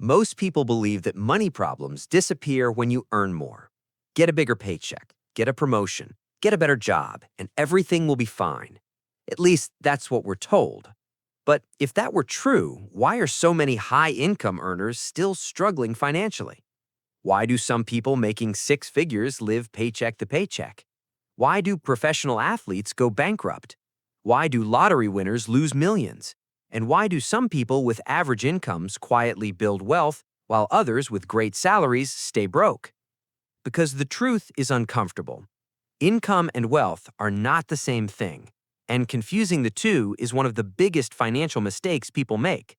Most people believe that money problems disappear when you earn more. Get a bigger paycheck, get a promotion, get a better job, and everything will be fine. At least that's what we're told. But if that were true, why are so many high-income earners still struggling financially? Why do some people making six figures live paycheck to paycheck? Why do professional athletes go bankrupt? Why do lottery winners lose millions? And why do some people with average incomes quietly build wealth while others with great salaries stay broke? Because the truth is uncomfortable. Income and wealth are not the same thing, and confusing the two is one of the biggest financial mistakes people make.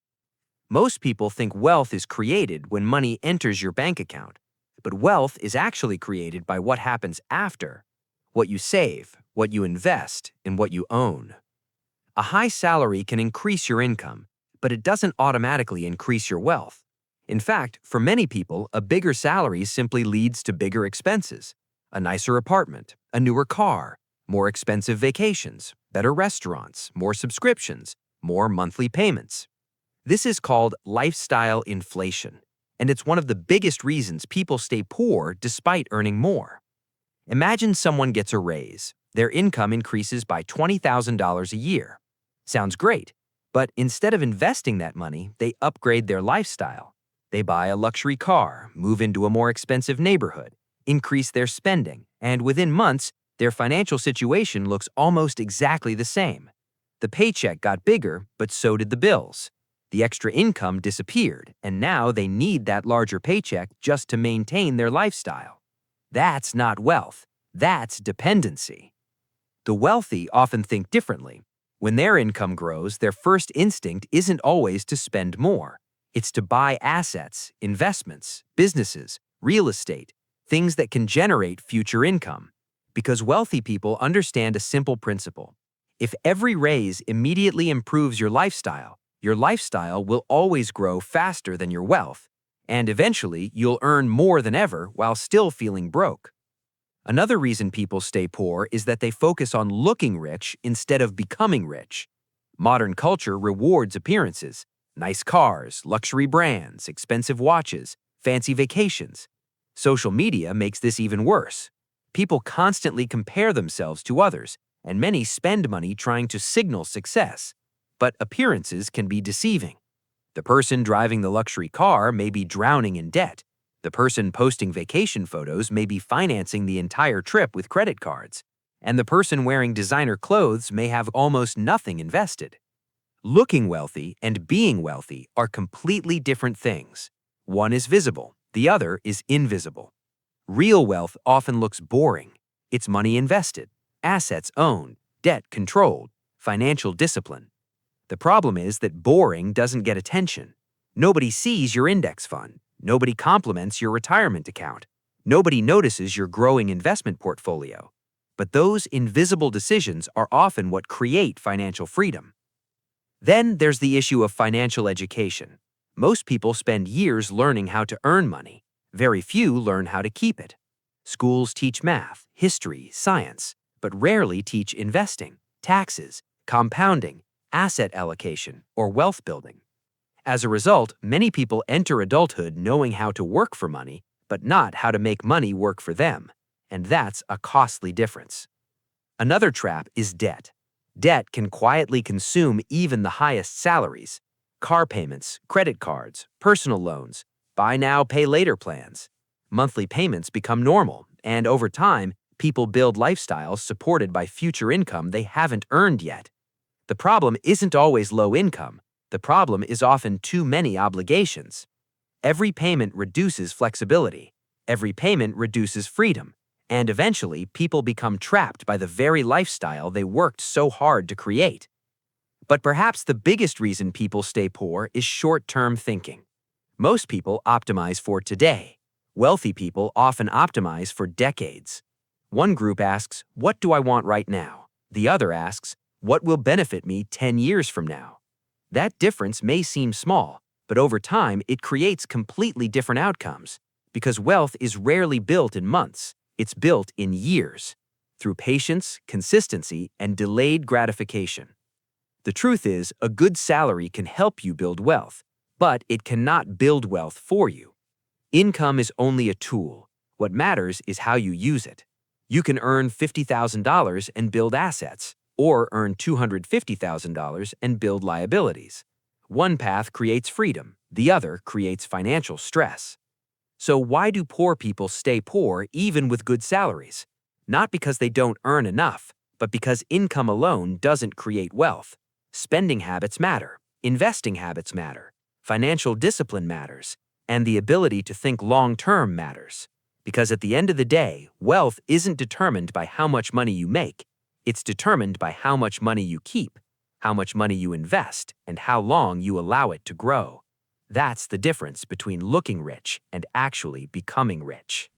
Most people think wealth is created when money enters your bank account, but wealth is actually created by what happens after: what you save, what you invest, and what you own. A high salary can increase your income, but it doesn't automatically increase your wealth. In fact, for many people, a bigger salary simply leads to bigger expenses: a nicer apartment, a newer car, more expensive vacations, better restaurants, more subscriptions, more monthly payments. This is called lifestyle inflation, and it's one of the biggest reasons people stay poor despite earning more. Imagine someone gets a raise. Their income increases by $20,000 a year. Sounds great, but instead of investing that money, they upgrade their lifestyle. They buy a luxury car, move into a more expensive neighborhood, increase their spending, and within months, their financial situation looks almost exactly the same. The paycheck got bigger, but so did the bills. The extra income disappeared, and now they need that larger paycheck just to maintain their lifestyle. That's not wealth. That's dependency. The wealthy often think differently. When their income grows, their first instinct isn't always to spend more. It's to buy assets, investments, businesses, real estate, things that can generate future income. Because wealthy people understand a simple principle: if every raise immediately improves your lifestyle will always grow faster than your wealth, and eventually you'll earn more than ever while still feeling broke. Another reason people stay poor is that they focus on looking rich instead of becoming rich. Modern culture rewards appearances: nice cars, luxury brands, expensive watches, fancy vacations. Social media makes this even worse. People constantly compare themselves to others, and many spend money trying to signal success. But appearances can be deceiving. The person driving the luxury car may be drowning in debt. The person posting vacation photos may be financing the entire trip with credit cards. And the person wearing designer clothes may have almost nothing invested. Looking wealthy and being wealthy are completely different things. One is visible, the other is invisible. Real wealth often looks boring. It's money invested, assets owned, debt controlled, financial discipline. The problem is that boring doesn't get attention. Nobody sees your index fund. Nobody compliments your retirement account. Nobody notices your growing investment portfolio. But those invisible decisions are often what create financial freedom. Then there's the issue of financial education. Most people spend years learning how to earn money. Very few learn how to keep it. Schools teach math, history, science, but rarely teach investing, taxes, compounding, asset allocation, or wealth building. As a result, many people enter adulthood knowing how to work for money, but not how to make money work for them. And that's a costly difference. Another trap is debt. Debt can quietly consume even the highest salaries. Car payments, credit cards, personal loans, buy now, pay later plans. Monthly payments become normal, and over time, people build lifestyles supported by future income they haven't earned yet. The problem isn't always low income. The problem is often too many obligations. Every payment reduces flexibility. Every payment reduces freedom. And eventually, people become trapped by the very lifestyle they worked so hard to create. But perhaps the biggest reason people stay poor is short-term thinking. Most people optimize for today. Wealthy people often optimize for decades. One group asks, "What do I want right now?" The other asks, "What will benefit me 10 years from now?" That difference may seem small, but over time it creates completely different outcomes, because wealth is rarely built in months. It's built in years, through patience, consistency, and delayed gratification. The truth is, a good salary can help you build wealth, but it cannot build wealth for you. Income is only a tool. What matters is how you use it. You can earn $50,000 and build assets, or earn $250,000 and build liabilities. One path creates freedom, the other creates financial stress. So why do poor people stay poor even with good salaries? Not because they don't earn enough, but because income alone doesn't create wealth. Spending habits matter, investing habits matter, financial discipline matters, and the ability to think long-term matters. Because at the end of the day, wealth isn't determined by how much money you make. It's determined by how much money you keep, how much money you invest, and how long you allow it to grow. That's the difference between looking rich and actually becoming rich.